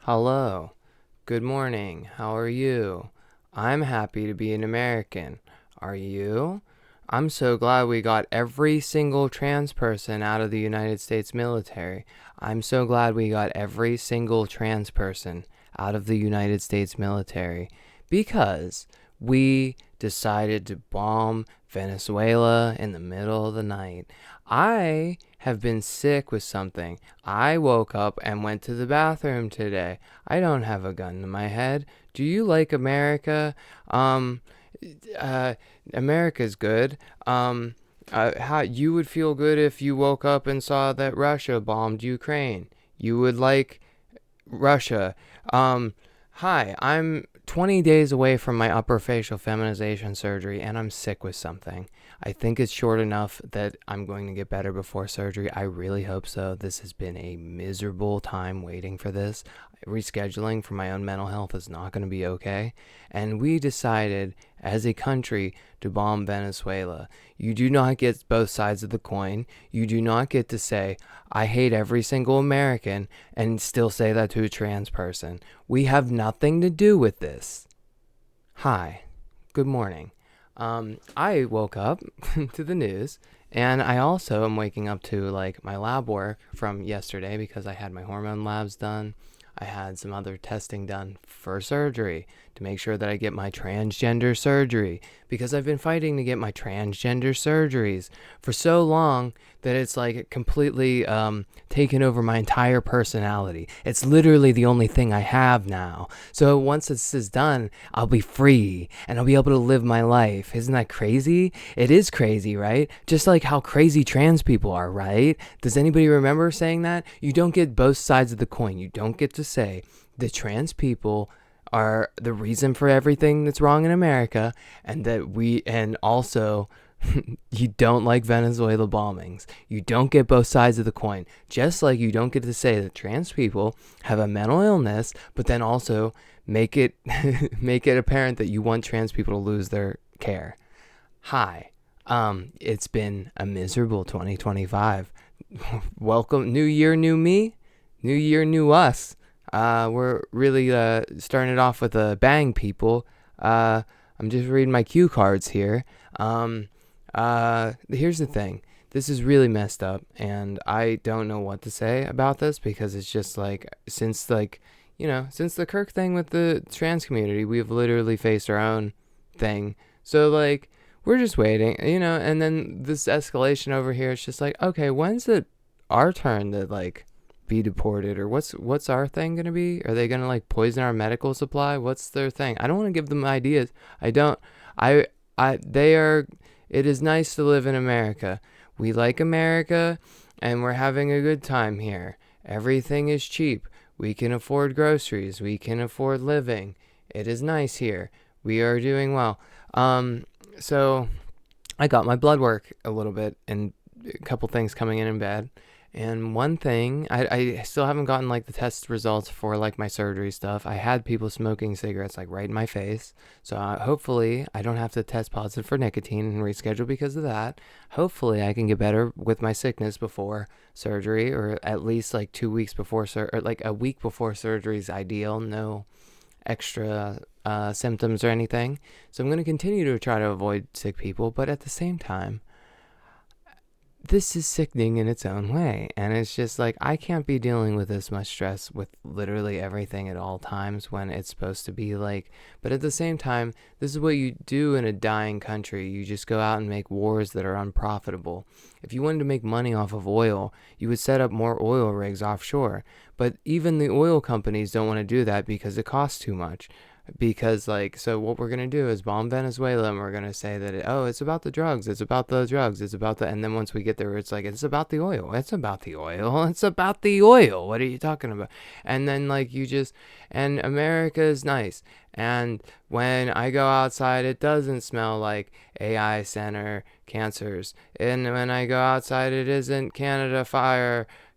Hello. Good morning. How are you? I'm happy to be an American. Are you? I'm so glad we got every single trans person out of the United States military. I'm so glad we got every single trans person out of the United States military because we decided to bomb Venezuela in the middle of the night. I have been sick with something. I woke up and went to the bathroom today. I don't have a gun to my head. Do you like America? Um, uh, America's good. How you would feel good if you woke up and saw that Russia bombed Ukraine. You would like Russia. Um, Hi, I'm 20 days away from my upper facial feminization surgery and I'm sick with something. I think it's short enough that I'm going to get better before surgery. I really hope so. This has been a miserable time waiting for this. Rescheduling for my own mental health is not going to be okay. And we decided as a country to bomb Venezuela. You do not get both sides of the coin. You do not get to say, I hate every single American and still say that to a trans person. We have nothing to do with this. Hi, good morning. I woke up to the news, and I also am waking up to like my lab work from yesterday because I had my hormone labs done. I had some other testing done for surgery to make sure that I get my transgender surgery because I've been fighting to get my transgender surgeries for so long that it's like completely taken over my entire personality. It's literally the only thing I have now. So once this is done, I'll be free and I'll be able to live my life. Isn't that crazy? It is crazy, right? Just like how crazy trans people are, right? Does anybody remember saying that? You don't get both sides of the coin. You don't get to say the trans people are the reason for everything that's wrong in America and also you don't like Venezuela bombings. You don't get both sides of the coin. Just like you don't get to say that trans people have a mental illness, but then also make it make it apparent that you want trans people to lose their care. Hi. It's been a miserable 2025. Welcome, new year, new me, new year, new us. We're really starting it off with a bang, people. I'm just reading my cue cards here. Here's the thing. This is really messed up, and I don't know what to say about this because it's just like since the Kirk thing with the trans community, we've literally faced our own thing. So like we're just waiting, and then this escalation over here, it's just like, okay, when's it our turn to like be deported, or what's our thing gonna be? Are they gonna like poison our medical supply? What's their thing? I don't want to give them ideas. I don't. They are. It is nice to live in America. We like America, and we're having a good time here. Everything is cheap. We can afford groceries. We can afford living. It is nice here. We are doing well. So I got my blood work a little bit, and a couple things coming in bad. And one thing, I still haven't gotten like the test results for like my surgery stuff. I had people smoking cigarettes like right in my face. So hopefully I don't have to test positive for nicotine and reschedule because of that. Hopefully I can get better with my sickness before surgery, or at least like 2 weeks before or like a week before surgery is ideal. No extra symptoms or anything. So I'm going to continue to try to avoid sick people, but at the same time, this is sickening in its own way. And it's just like, I can't be dealing with this much stress with literally everything at all times when it's supposed to be like, but at the same time, this is what you do in a dying country. You just go out and make wars that are unprofitable. If you wanted to make money off of oil, you would set up more oil rigs offshore. But even the oil companies don't want to do that because it costs too much. Because like, so what we're gonna do is bomb Venezuela, and we're gonna say that it's about the drugs, it's about the drugs, it's about the, and then once we get there, it's like, it's about the oil, it's about the oil, it's about the oil. What are you talking about? And then like and America is nice, and when I go outside, it doesn't smell like AI center cancers, and when I go outside, it isn't Canada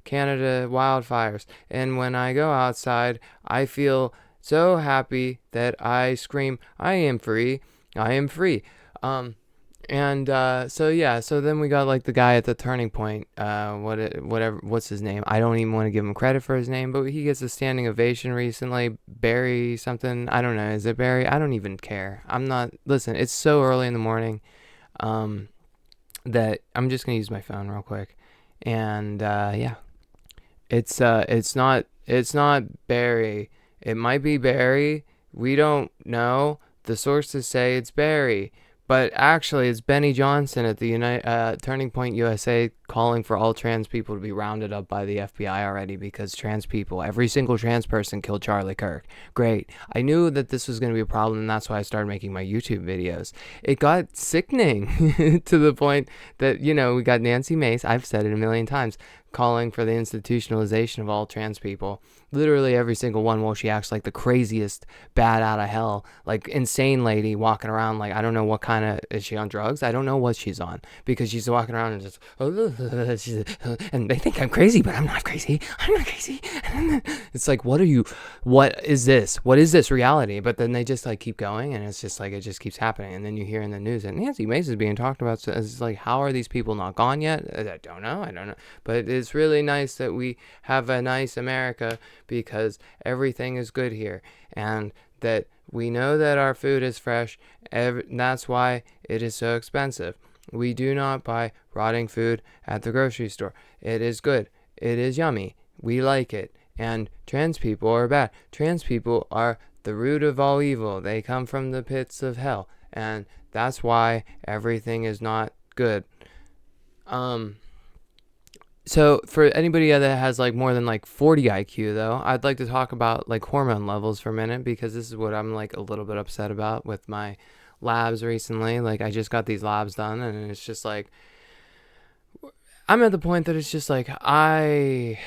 wildfires, and when I go outside, I feel so happy that I scream, I am free, I am free. And so then we got like the guy at the turning point, what's his name? I don't even want to give him credit for his name, but he gets a standing ovation recently. Barry something, I don't know. Is it Barry? I don't even care. I'm not. Listen, it's so early in the morning, um, that I'm just gonna use my phone real quick, and yeah, it's not Barry. It might be Barry. We don't know. The sources say it's Barry, but actually it's Benny Johnson at the Turning Point USA calling for all trans people to be rounded up by the FBI already because trans people, every single trans person killed Charlie Kirk. Great. I knew that this was going to be a problem, and that's why I started making my YouTube videos. It got sickening to the point that, we got Nancy Mace, I've said it a million times, calling for the institutionalization of all trans people. Literally every single one, while she acts like the craziest bat out of hell, like insane lady walking around like, I don't know what kind of, is she on drugs? I don't know what she's on, because she's walking around and just, and they think I'm crazy, but I'm not crazy. I'm not crazy. It's like, what is this reality? But then they just like keep going, and it's just like, it just keeps happening. And then you hear in the news that Nancy Mace is being talked about. So it's like, how are these people not gone yet? I don't know. But it's really nice that we have a nice America, because everything is good here, and that we know that our food is fresh. That's why it is so expensive. We do not buy rotting food at the grocery store. It is good. It is yummy. We like it. And trans people are bad. Trans people are the root of all evil. They come from the pits of hell. And that's why everything is not good. So for anybody that has like more than like 40 IQ though, I'd like to talk about like hormone levels for a minute, because this is what I'm like a little bit upset about with my labs recently. Like I just got these labs done, and it's just like, I'm at the point that it's just like, I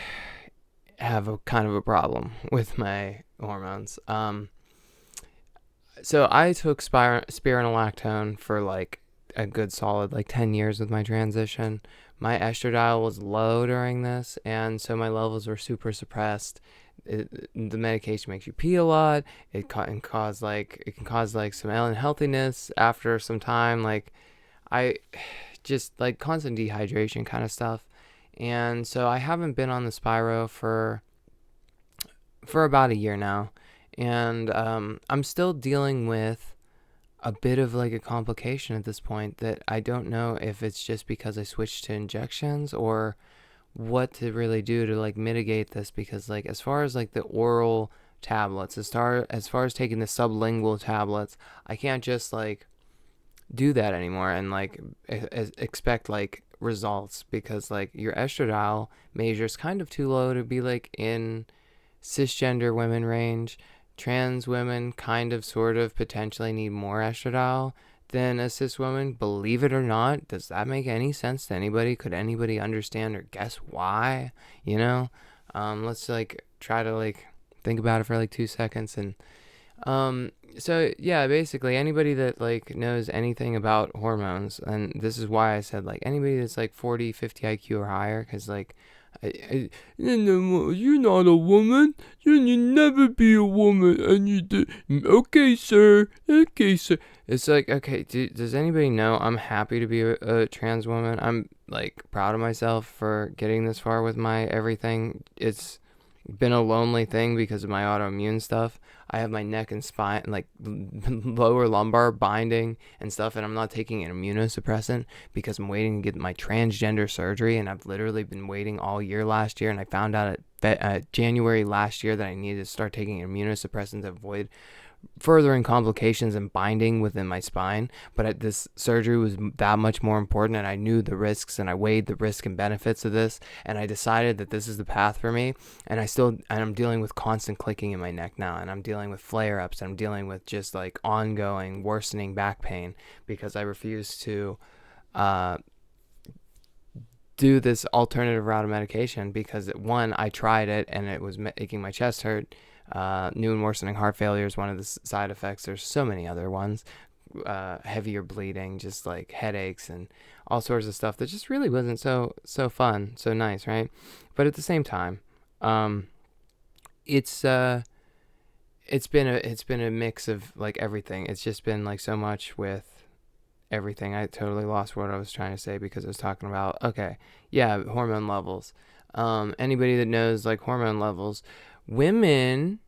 have a kind of a problem with my hormones. So I took spironolactone for like a good solid like 10 years with my transition. My estradiol was low during this, and so my levels were super suppressed. The medication makes you pee a lot. It can cause some unhealthiness after some time. Like I just like constant dehydration kind of stuff. And so I haven't been on the Spiro for about a year now, and I'm still dealing with a bit of like a complication at this point that I don't know if it's just because I switched to injections or what to really do to like mitigate this, because like as far as like the oral tablets, as far as taking the sublingual tablets, I can't just like do that anymore and like expect like results, because like your estradiol measure is kind of too low to be like in cisgender women range. Trans women kind of sort of potentially need more estradiol than a cis woman, believe it or not. Does that make any sense to anybody? Could anybody understand or guess why? Let's like try to like think about it for like 2 seconds. And so yeah, basically anybody that like knows anything about hormones, and this is why I said like anybody that's like 40, 50 IQ or higher, because like you're not a woman. You never be a woman, and you do. Okay, sir. Okay, sir. It's like, okay, does anybody know I'm happy to be a trans woman? I'm like proud of myself for getting this far with my everything. It's been a lonely thing because of my autoimmune stuff. I have my neck and spine, like lower lumbar binding and stuff, and I'm not taking an immunosuppressant because I'm waiting to get my transgender surgery, and I've literally been waiting all year last year, and I found out at January last year that I needed to start taking an immunosuppressant to avoid furthering complications and binding within my spine. But this surgery was that much more important, and I knew the risks, and I weighed the risk and benefits of this, and I decided that this is the path for me. And I'm dealing with constant clicking in my neck now, and I'm dealing with flare-ups, and I'm dealing with just like ongoing worsening back pain because I refuse to do this alternative route of medication, because one, I tried it and it was making my chest hurt. New and worsening heart failure is one of the side effects. There's so many other ones. Heavier bleeding, just like headaches and all sorts of stuff that just really wasn't so fun, so nice, right? But at the same time, it's been a mix of like everything. It's just been like so much with everything. I totally lost what I was trying to say because I was talking about, okay, yeah, hormone levels. Anybody that knows like hormone levels, women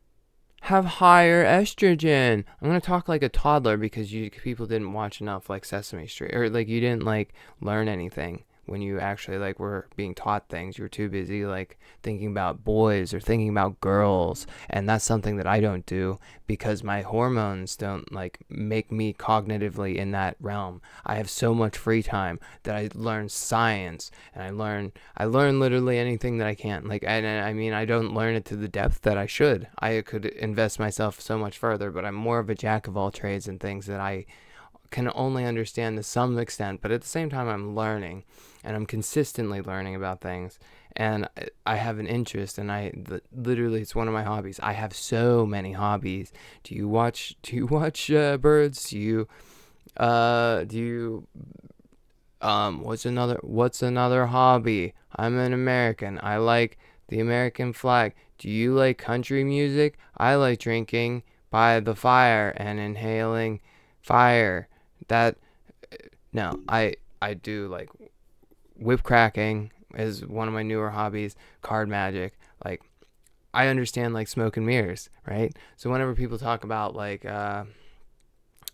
have higher estrogen. I'm gonna talk like a toddler because people didn't watch enough like Sesame Street, or like you didn't like learn anything when you actually like were being taught things. You were too busy like thinking about boys or thinking about girls, and that's something that I don't do because my hormones don't like make me cognitively in that realm. I have so much free time that I learn science, and I learn literally anything that I can. Like, and I mean, I don't learn it to the depth that I should. I could invest myself so much further, but I'm more of a jack of all trades and things that I can only understand to some extent. But at the same time, I'm learning, and I'm consistently learning about things, and I have an interest, and literally it's one of my hobbies. I have so many hobbies. Do you watch birds? Do you what's another hobby? I'm an American. I like the American flag. Do you like country music? I like drinking by the fire and inhaling fire. That no, I do like whip cracking is one of my newer hobbies, card magic. Like, I understand like smoke and mirrors, right? So whenever people talk about like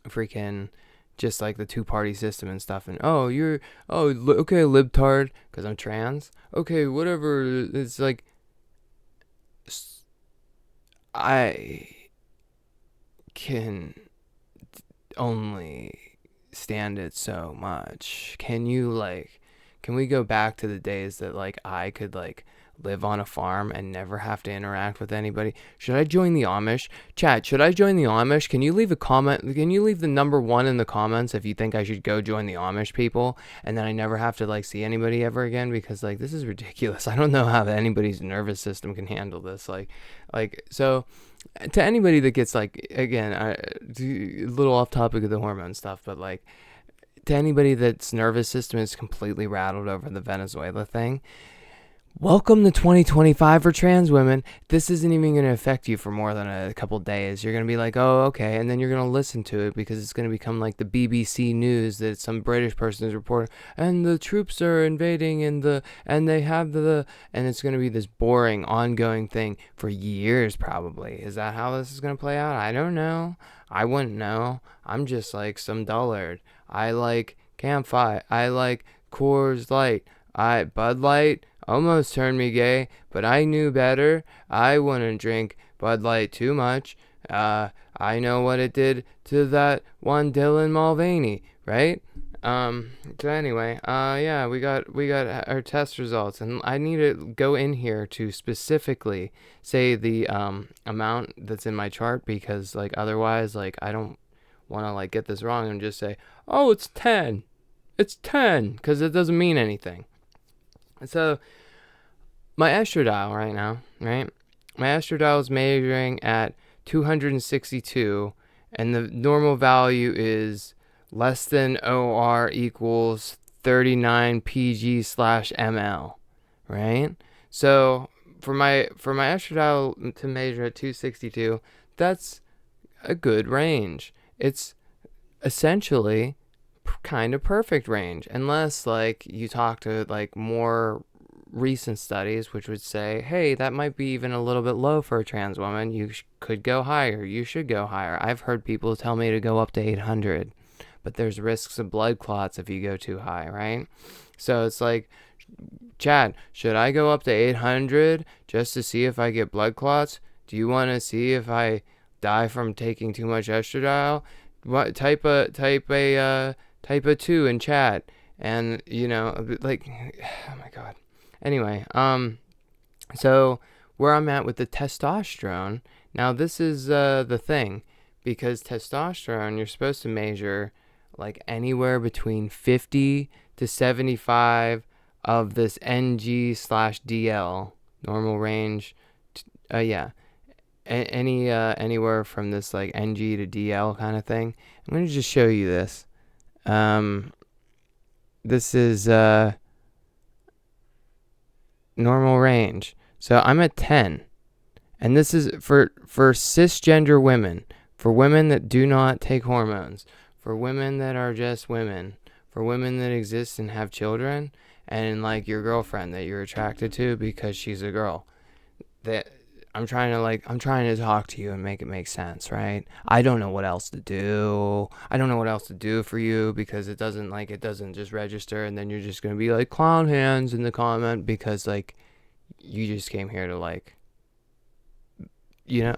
freaking just like the two-party system and stuff, and okay, libtard because I'm trans, okay, whatever, it's like I can only stand it so much. Can we go back to the days that like I could like live on a farm and never have to interact with anybody? Should I join the Amish? Chat, should I join the Amish? Can you leave a comment? Can you leave the number 1 in the comments if you think I should go join the Amish people, and then I never have to like see anybody ever again? Because like this is ridiculous. I don't know how anybody's nervous system can handle this. So to anybody that gets like, again, a little off topic of the hormone stuff, but like to anybody that's nervous system is completely rattled over the Venezuela thing, welcome to 2025 for trans women. This isn't even going to affect you for more than a couple days. You're going to be like, oh, okay. And then you're going to listen to it because it's going to become like the BBC news that some British person is reporting, and the troops are invading and it's going to be this boring, ongoing thing for years probably. Is that how this is going to play out? I don't know. I wouldn't know. I'm just like some dullard. I like Campfire. I like Coors Light. Bud Light almost turned me gay, but I knew better. I wouldn't drink Bud Light too much. I know what it did to that one Dylan Mulvaney, right? So anyway, yeah, we got our test results, and I need to go in here to specifically say the amount that's in my chart, because like otherwise, like I don't want to like get this wrong and just say, oh, it's 10. It's 10, because it doesn't mean anything. So my estradiol right now, right? My estradiol is measuring at 262, and the normal value is less than OR equals 39 pg/ml, right? So for my estradiol to measure at 262, that's a good range. It's essentially kind of perfect range, unless like you talk to like more recent studies which would say, hey, that might be even a little bit low for a trans woman. You could go higher. You should go higher. I've heard people tell me to go up to 800, but there's risks of blood clots if you go too high, right? So it's like, Chad, should I go up to 800 just to see if I get blood clots? Do you want to see if I die from taking too much estradiol? What type a 2 in chat, and you know, like, oh my god. Anyway, so where I'm at with the testosterone, now this is the thing, because testosterone you're supposed to measure like anywhere between 50 to 75 of this NG/DL normal range. Anywhere from this like NG to DL kind of thing. I'm going to just show you this. This is normal range. So I'm at 10. And this is for cisgender women, for women that do not take hormones. for women that are just women, for women that exist and have children, and like your girlfriend that you're attracted to because she's a girl. That I'm trying to talk to you and make it make sense, right? I don't know what else to do. I don't know what else to do for you because it doesn't just register, and then you're just going to be like clown hands in the comment because like you just came here to like, you know.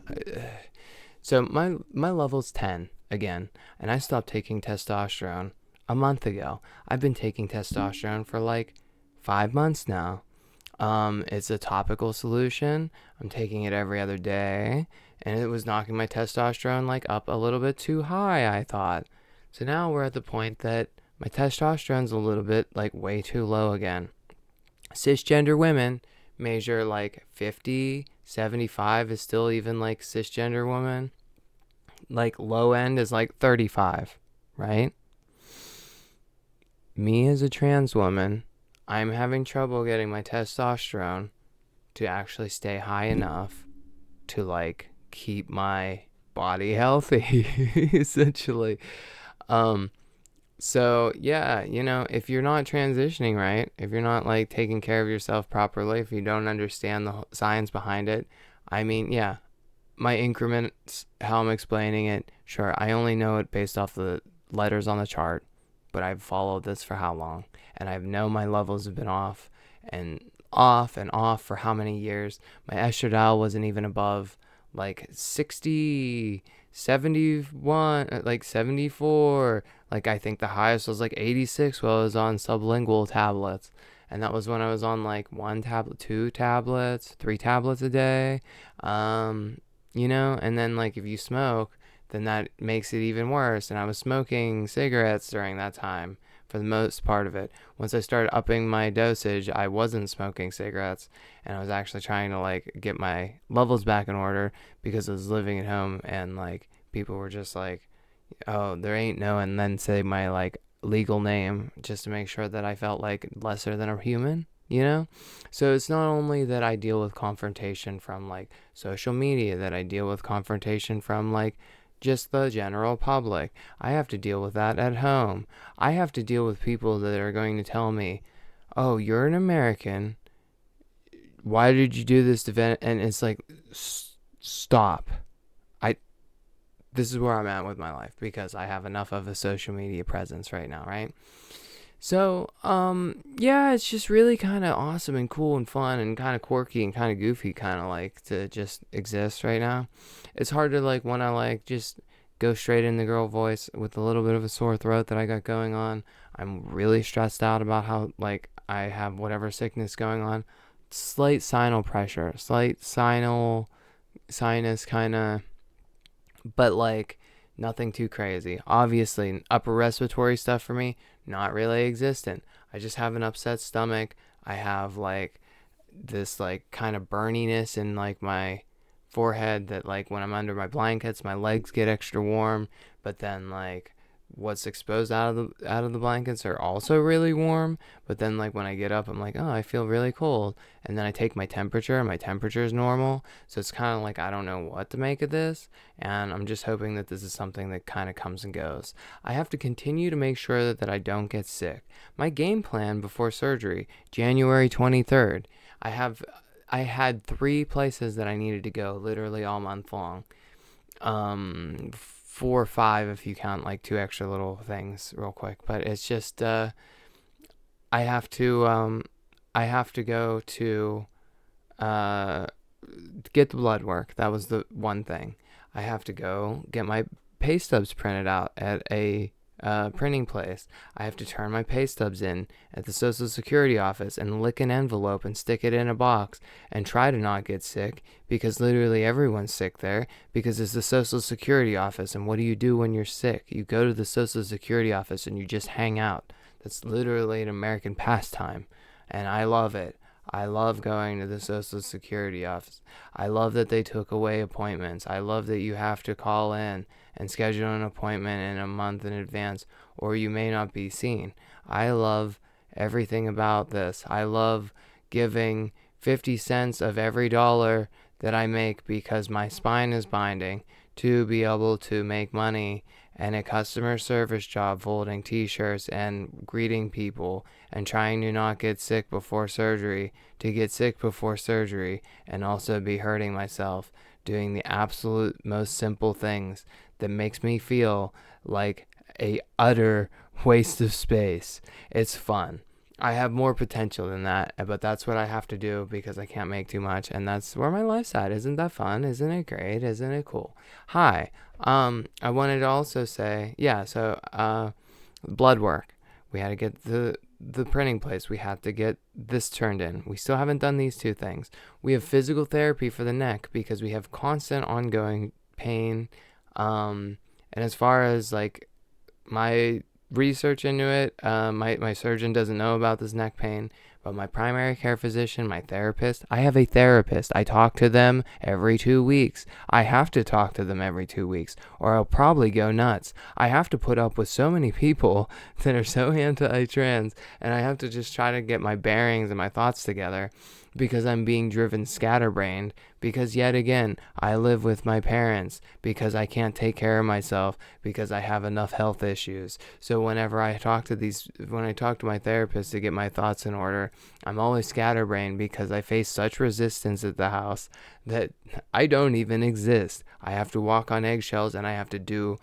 So my level's 10 again, and I stopped taking testosterone a month ago. I've been taking testosterone for like 5 months now. It's a topical solution. I'm taking it every other day, and it was knocking my testosterone like up a little bit too high, I thought. So now we're at the point that my testosterone's a little bit like way too low again. Cisgender women measure like 50, 75 is still even like cisgender woman. Like low end is like 35, right? Me as a trans woman, I'm having trouble getting my testosterone to actually stay high enough to like keep my body healthy essentially. So yeah, if you're not transitioning right, if you're not like taking care of yourself properly, if you don't understand the science behind it, I mean, yeah, my increments, how I'm explaining it, sure, I only know it based off the letters on the chart, but I've followed this for how long? And I know my levels have been off and off and off for how many years. My estradiol wasn't even above like 60, 71, like 74. Like I think the highest was like 86 while I was on sublingual tablets. And that was when I was on like 1 tablet, 2 tablets, 3 tablets a day. And then like if you smoke, then that makes it even worse. And I was smoking cigarettes during that time for the most part of it. Once I started upping my dosage, I wasn't smoking cigarettes, and I was actually trying to like get my levels back in order because I was living at home, and like people were just like, "Oh, there ain't no," and then say my like legal name just to make sure that I felt like lesser than a human. So it's not only that I deal with confrontation from like social media, that I deal with confrontation from like just the general public. I have to deal with that at home. I have to deal with people that are going to tell me, "Oh, you're an American. Why did you do this event?" And it's like, stop. This is where I'm at with my life because I have enough of a social media presence right now, right? So, yeah, it's just really kind of awesome and cool and fun and kind of quirky and kind of goofy, kind of like to just exist right now. It's hard to like want to like just go straight in the girl voice with a little bit of a sore throat that I got going on. I'm really stressed out about how like I have whatever sickness going on. Slight sinus pressure, slight sinus kind of, but like nothing too crazy. Obviously, upper respiratory stuff for me, not really existent. I just have an upset stomach. I have like this like kind of burniness in like my forehead that like when I'm under my blankets, my legs get extra warm, but then like what's exposed out of the blankets are also really warm, but then like when I get up I'm like, oh, I feel really cold, and then I take my temperature and my temperature is normal. So it's kind of like I don't know what to make of this, and I'm just hoping that this is something that kind of comes and goes. I have to continue to make sure that I don't get sick. My game plan before surgery, January 23rd, I had 3 places that I needed to go literally all month long. 4 or 5 if you count like 2 extra little things real quick, but it's just I have to go to get the blood work. That was the one thing. I have to go get my pay stubs printed out at a printing place. I have to turn my pay stubs in at the Social Security office and lick an envelope and stick it in a box and try to not get sick, because literally everyone's sick there because it's the Social Security office. And what do you do when you're sick? You go to the Social Security office and you just hang out. That's literally an American pastime, and I love it. I love going to the Social Security office. I love that they took away appointments. I love that you have to call in and schedule an appointment in a month in advance, or you may not be seen. I love everything about this. I love giving 50 cents of every dollar that I make, because my spine is binding, to be able to make money and a customer service job folding t-shirts and greeting people and trying to not get sick before surgery, to get sick before surgery and also be hurting myself doing the absolute most simple things that makes me feel like a utter waste of space. It's fun. I have more potential than that, but that's what I have to do because I can't make too much, and that's where my life's at. Isn't that fun? Isn't it great? Isn't it cool? Hi. I wanted to also say, blood work. We had to get the printing place. We had to get this turned in. We still haven't done these two things. We have physical therapy for the neck because we have constant ongoing pain. And as far as like my research into it, my surgeon doesn't know about this neck pain, but my primary care physician, my therapist, I have a therapist. I talk to them every 2 weeks. I have to talk to them every 2 weeks or I'll probably go nuts. I have to put up with so many people that are so anti-trans, and I have to just try to get my bearings and my thoughts together because I'm being driven scatterbrained, because yet again, I live with my parents, because I can't take care of myself, because I have enough health issues. So whenever when I talk to my therapist to get my thoughts in order, I'm always scatterbrained because I face such resistance at the house that I don't even exist. I have to walk on eggshells and I have to do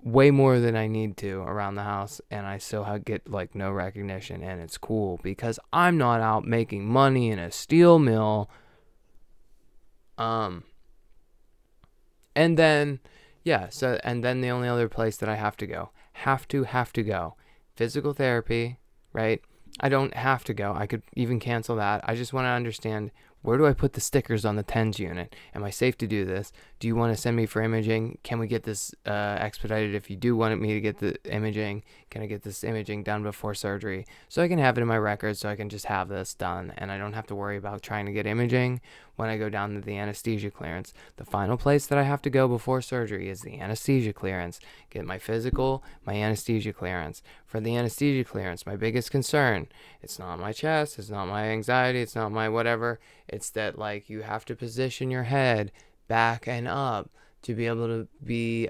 way more than I need to around the house, and I still get like no recognition, and it's cool because I'm not out making money in a steel mill. And then the only other place that I have to go, physical therapy, right? I don't have to go. I could even cancel that. I just want to understand, where do I put the stickers on the TENS unit? Am I safe to do this? Do you want to send me for imaging? Can we get this expedited? If you do want me to get the imaging, can I get this imaging done before surgery so I can have it in my records, so I can just have this done and I don't have to worry about trying to get imaging when I go down to the anesthesia clearance. The final place that I have to go before surgery is the anesthesia clearance. Get my physical, my anesthesia clearance. For the anesthesia clearance, my biggest concern, it's not my chest, it's not my anxiety, it's not my whatever. It's that like you have to position your head back and up to be able to be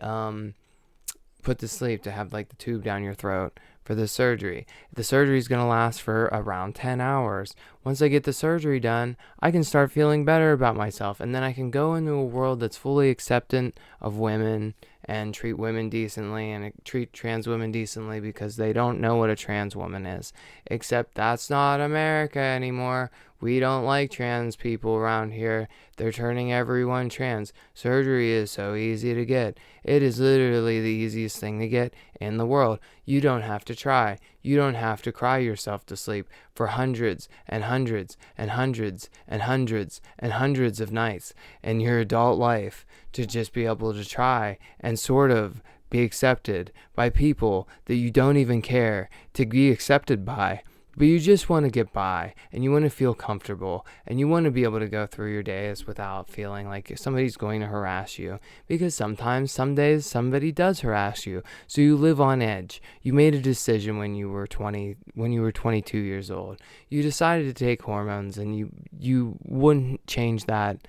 put to sleep, to have like the tube down your throat for the surgery. The surgery is going to last for around 10 hours. Once I get the surgery done, I can start feeling better about myself, and then I can go into a world that's fully acceptant of women and treat women decently and treat trans women decently, because they don't know what a trans woman is. Except that's not America anymore. We don't like trans people around here. They're turning everyone trans. Surgery is so easy to get. It is literally the easiest thing to get in the world. You don't have to try. You don't have to cry yourself to sleep for hundreds and hundreds and hundreds and hundreds and hundreds of nights in your adult life to just be able to try and sort of be accepted by people that you don't even care to be accepted by. But you just want to get by, and you want to feel comfortable, and you want to be able to go through your days without feeling like somebody's going to harass you. Because sometimes, some days, somebody does harass you. So you live on edge. You made a decision when you were 22 years old. You decided to take hormones, and you wouldn't change that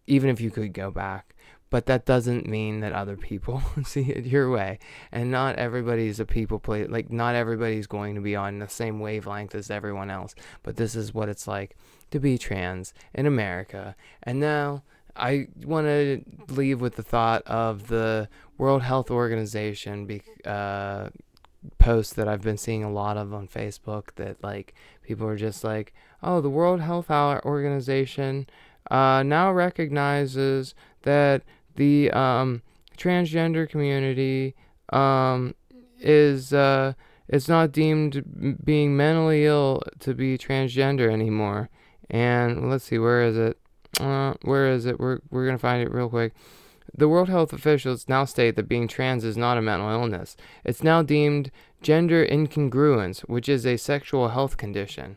even if you could go back. But that doesn't mean that other people see it your way. And not everybody's a people play. Like, not everybody's going to be on the same wavelength as everyone else. But this is what it's like to be trans in America. And now I want to leave with the thought of the World Health Organization posts that I've been seeing a lot of on Facebook, that like people are just like, oh, the World Health Organization now recognizes that the transgender community is it's not deemed being mentally ill to be transgender anymore. And let's see, where is it? We're gonna find it real quick. The World Health officials now state that being trans is not a mental illness. It's now deemed gender incongruence, which is a sexual health condition.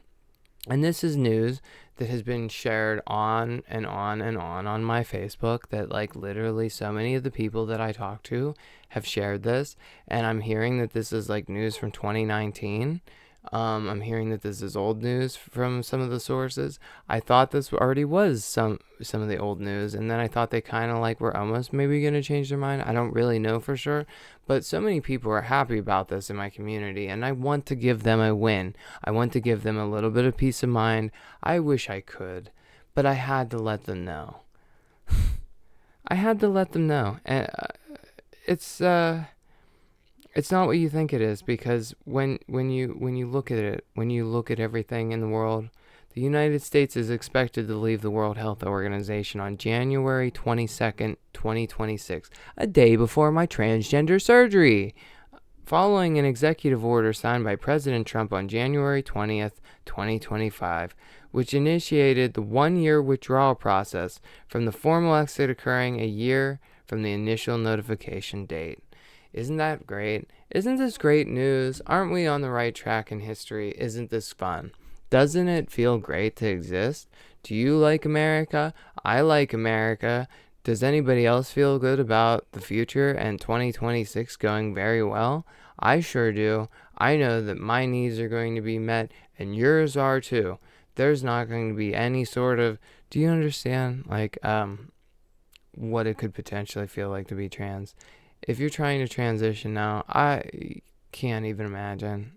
And this is news that has been shared on and on and on my Facebook, that like literally so many of the people that I talk to have shared this. And I'm hearing that this is like news from 2019. I'm hearing that this is old news from some of the sources. I thought this already was some of the old news, and then I thought they kind of like were almost maybe going to change their mind. I don't really know for sure, but so many people are happy about this in my community, and I want to give them a win. I want to give them a little bit of peace of mind. I wish I could, but I had to let them know. I had to let them know. And it's it's not what you think it is, because when you look at it, when you look at everything in the world, the United States is expected to leave the World Health Organization on January 22nd, 2026, a day before my transgender surgery, following an executive order signed by President Trump on January 20th, 2025, which initiated the one-year withdrawal process from the formal exit occurring a year from the initial notification date. Isn't that great? Isn't this great news? Aren't we on the right track in history? Isn't this fun? Doesn't it feel great to exist? Do you like America? I like America. Does anybody else feel good about the future and 2026 going very well? I sure do. I know that my needs are going to be met, and yours are too. There's not going to be any sort of... Do you understand, what it could potentially feel like to be trans? If you're trying to transition now, I can't even imagine.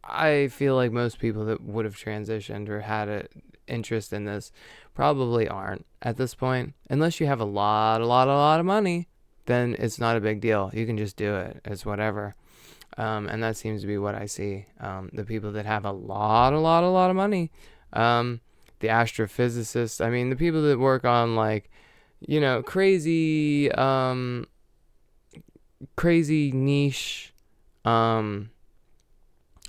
I feel like most people that would have transitioned or had an interest in this probably aren't at this point. Unless you have a lot of money, then it's not a big deal. You can just do it. It's whatever. And that seems to be what I see. The people that have a lot of money, the astrophysicists. I mean, the people that work on crazy niche,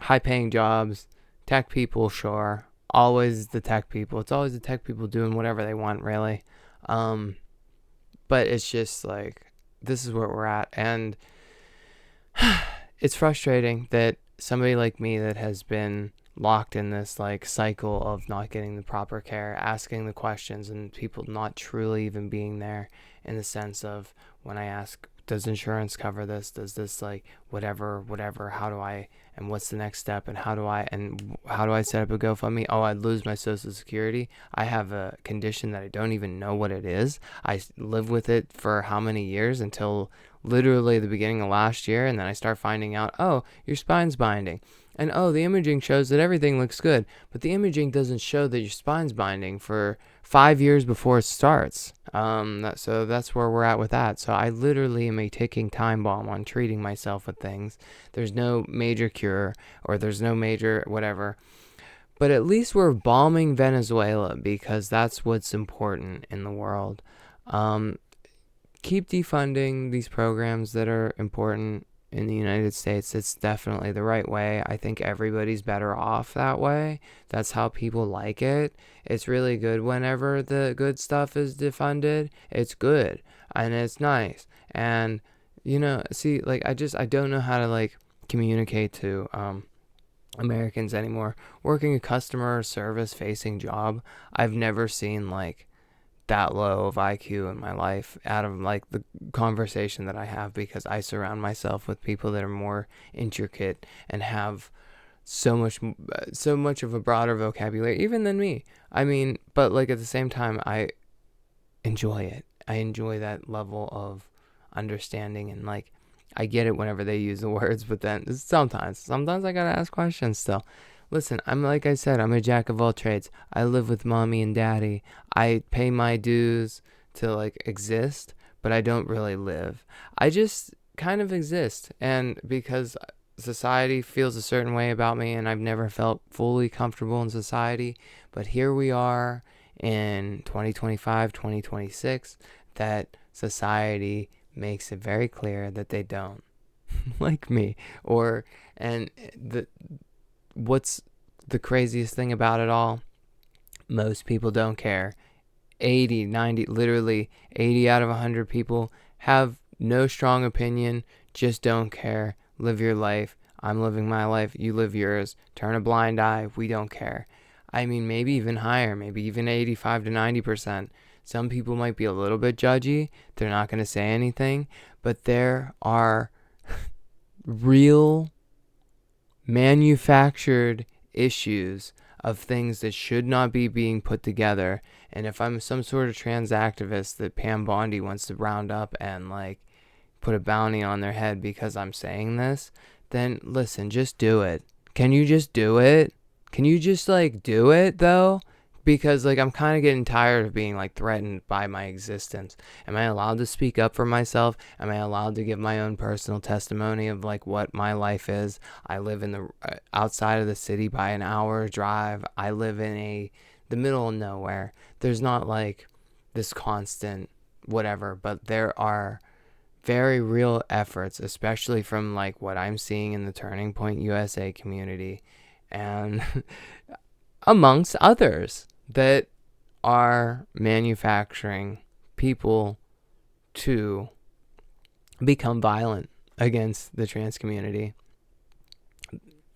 high-paying jobs, tech people, sure. Always the tech people. It's always the tech people doing whatever they want, really. But it's just like, this is where we're at. And it's frustrating that somebody like me that has been locked in this cycle of not getting the proper care, asking the questions, and people not truly even being there, in the sense of, when I ask, does insurance cover this, does this whatever, how do I, and what's the next step, and how do I set up a GoFundMe? Oh, I'd lose my Social Security. I have a condition that I don't even know what it is. I live with it for how many years, until literally the beginning of last year, and then I start finding out, oh, your spine's binding. And oh, the imaging shows that everything looks good, but the imaging doesn't show that your spine's binding for 5 years before it starts. So that's where we're at with that. So I literally am a ticking time bomb on treating myself with things. There's no major cure, or there's no major whatever. But at least we're bombing Venezuela, because that's what's important in the world. Keep defunding these programs that are important in the United States. It's definitely the right way. I think everybody's better off that way. That's how people like it. It's really good whenever the good stuff is defunded. It's good and it's nice. And I don't know how to communicate to Americans anymore. Working a customer service facing job, I've never seen that low of IQ in my life out of the conversation that I have, because I surround myself with people that are more intricate and have so much of a broader vocabulary even than me. I mean, but at the same time, I enjoy it. I enjoy that level of understanding, and I get it whenever they use the words, but then sometimes I gotta ask questions still. Listen, like I said, I'm a jack of all trades. I live with mommy and daddy. I pay my dues to exist, but I don't really live. I just kind of exist, and because society feels a certain way about me, and I've never felt fully comfortable in society, but here we are in 2025, 2026, that society makes it very clear that they don't like me. What's the craziest thing about it all? Most people don't care. 80, 90, literally 80 out of 100 people have no strong opinion, just don't care. Live your life. I'm living my life. You live yours. Turn a blind eye. We don't care. I mean, maybe even higher, maybe even 85 to 90%. Some people might be a little bit judgy. They're not going to say anything, but there are real manufactured issues of things that should not be being put together. And if I'm some sort of trans activist that Pam Bondi wants to round up and like put a bounty on their head because I'm saying this, then listen, just do it. Can you just do it? Can you just like do it though? Because like I'm kind of getting tired of being like threatened by my existence. Am I allowed to speak up for myself? Am I allowed to give my own personal testimony of like what my life is? I live in the outside of the city by an hour drive. I live in the middle of nowhere. There's not like this constant whatever, but there are very real efforts, especially from like what I'm seeing in the Turning Point USA community and amongst others that are manufacturing people to become violent against the trans community.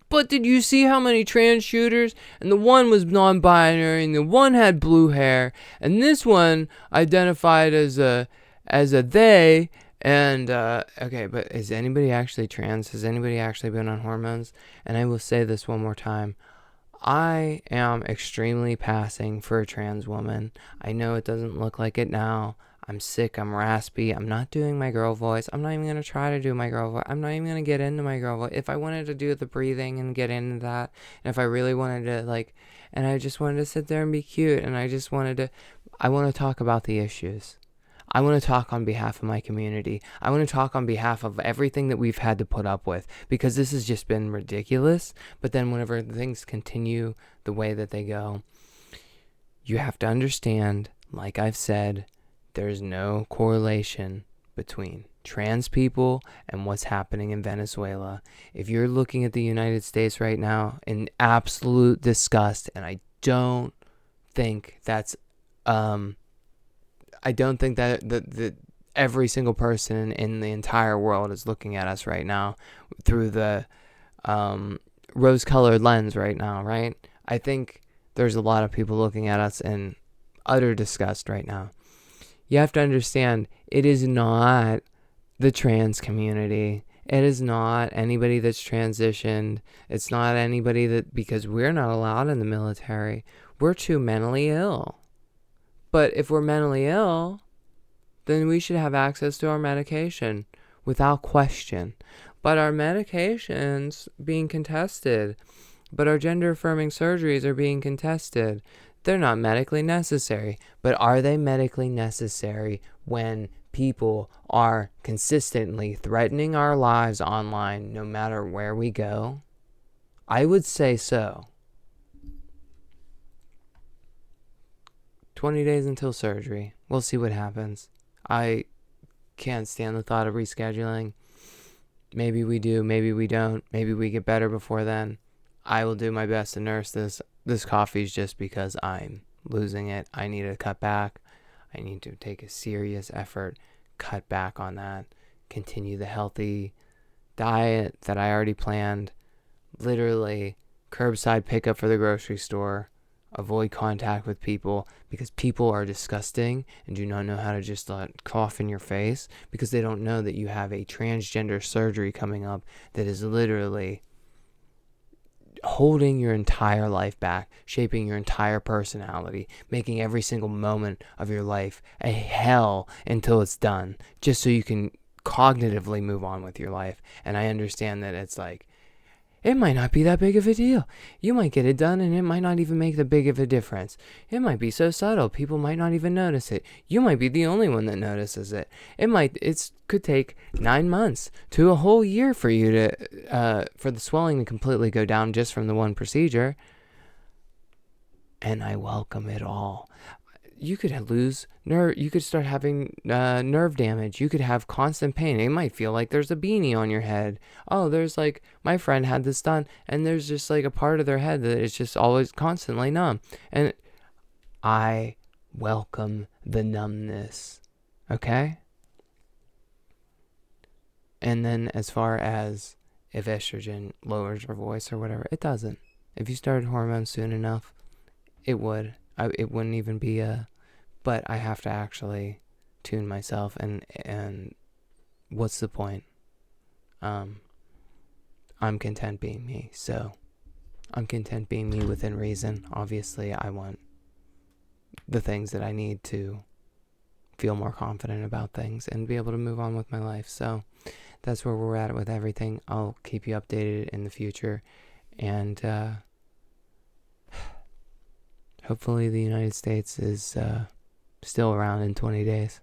But did you see how many trans shooters? And the one was non-binary, and the one had blue hair, and this one identified as a they. And okay, but is anybody actually trans? Has anybody actually been on hormones? And I will say this one more time. I am extremely passing for a trans woman. I know it doesn't look like it now. I'm sick. I'm raspy. I'm not doing my girl voice. I'm not even going to try to do my girl voice. I'm not even going to get into my girl voice. If I wanted to do the breathing and get into that, and if I really wanted to, like, and I just wanted to sit there and be cute, and I want to talk about the issues. I want to talk on behalf of my community. I want to talk on behalf of everything that we've had to put up with, because this has just been ridiculous. But then whenever things continue the way that they go, you have to understand, like I've said, there's no correlation between trans people and what's happening in Venezuela. If you're looking at the United States right now in absolute disgust, and I don't think that every single person in the entire world is looking at us right now through the rose-colored lens right now, right? I think there's a lot of people looking at us in utter disgust right now. You have to understand, it is not the trans community. It is not anybody that's transitioned. It's not anybody that, because we're not allowed in the military. We're too mentally ill. But if we're mentally ill, then we should have access to our medication without question. But our medications being contested, but our gender-affirming surgeries are being contested. They're not medically necessary. But are they medically necessary when people are consistently threatening our lives online no matter where we go? I would say so. 20 days until surgery. We'll see what happens. I can't stand the thought of rescheduling. Maybe we do, maybe we don't. Maybe we get better before then. I will do my best to nurse this. This coffee's just because I'm losing it. I need to cut back. I need to take a serious effort, cut back on that, continue the healthy diet that I already planned. Literally, curbside pickup for the grocery store. Avoid contact with people, because people are disgusting and do not know how to just cough in your face, because they don't know that you have a transgender surgery coming up that is literally holding your entire life back, shaping your entire personality, making every single moment of your life a hell until it's done, just so you can cognitively move on with your life. And I understand that it's like, it might not be that big of a deal. You might get it done and it might not even make that big of a difference. It might be so subtle, people might not even notice it. You might be the only one that notices it. It could take 9 months to a whole year for you to, for the swelling to completely go down just from the one procedure. And I welcome it all. You could lose nerve. You could start having nerve damage. You could have constant pain. It might feel like there's a beanie on your head. Oh, there's like, my friend had this done, and there's just like a part of their head that is just always constantly numb. And I welcome the numbness. Okay? And then as far as if estrogen lowers your voice or whatever, it doesn't. If you started hormones soon enough, it would. It wouldn't even be but I have to actually tune myself, and what's the point? I'm content being me. So I'm content being me within reason. Obviously, I want the things that I need to feel more confident about things and be able to move on with my life. So that's where we're at with everything. I'll keep you updated in the future. And hopefully the United States is still around in 20 days,